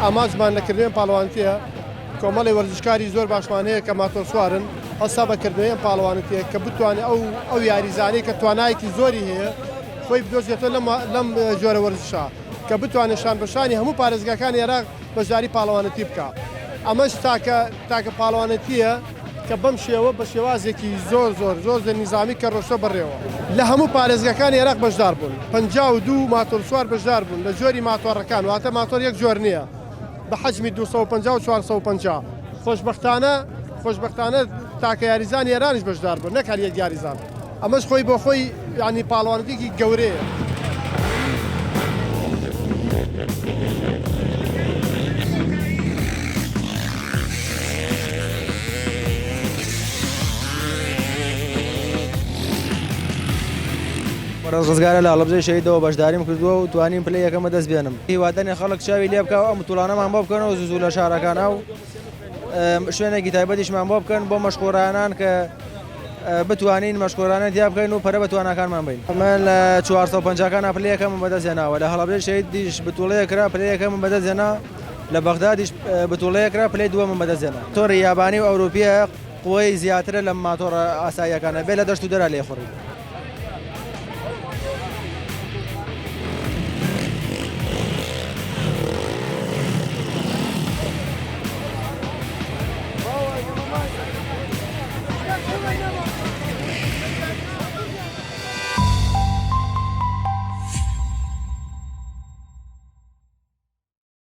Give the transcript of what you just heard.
ئاماجمان لەکردوێن پاڵەوانتیە کۆمەڵی وەرزشکاری زۆر باشمان هەیە کە ماتۆر سوارن هەستا بەکردنەوەیان پاڵەوانتیە کە بتوانێت ئەو یاریزانەی کە توانایەکی زۆری هەیە خۆی بدۆزێتەوە لەم جۆرە وەرزشە کە بتوانێت شان بەشانی هەموو پارێزگاکانی عێراق بەشداری پاڵەوانەتی بکە. ئەمەش تاکە پاڵەوانەتیە کە بەم شێوە بە شێوازێکی زۆر نیزامی کە ڕۆشتە بڕێەوە لە هەموو پارێزگاکانی عێراق بەشدار بوون 52 ماتۆر سوار بەشدار بوون لە جۆری ماتۆڕەکان واتە ماتۆر یەک جۆر نییە بە حەجمی 250 و 450 خۆشبەختانە تاکە یاریزانی ئێرانیش بەشدار بوون نەک هەر یەک یاریزان ئەمەش خۆی بۆ خۆی یعنی پاڵەوانەتێکی گەورەیە. ڕزگارە لە هەڵبجەی شەیدەوە بەشداریم کردووە و توانیم پلەی یەکەمە دەست بێنم. هیوادارین خەڵک چاوی لێ بکەوە ئەم توڵانەمان بۆ بکەنەوە زوو لە شارەکانە و شوێنێکی تایبەتیشمان بۆ بکەن بۆ مەشقۆرانان کە بتوانین مەشقۆرانە دیا بکەین و پەرە بە توانەکانمان بین. ئەمە لە 450کان پلەی یەکەمە بەدەستهێناوە لە هەڵبجەی شەیدیش بتوڵەیە کرا پلەی یەکەمە بەدەستهێنا لە بەغدادیش بتوڵەیە کرا پلەی دووەمە بەدەستهێنا. تۆڕی یابانی و ئەوروپیە قوی زیاترە لە ماتۆڕە ئاساییەکانە بێ لە دەشت و دەرا لێخوڕی.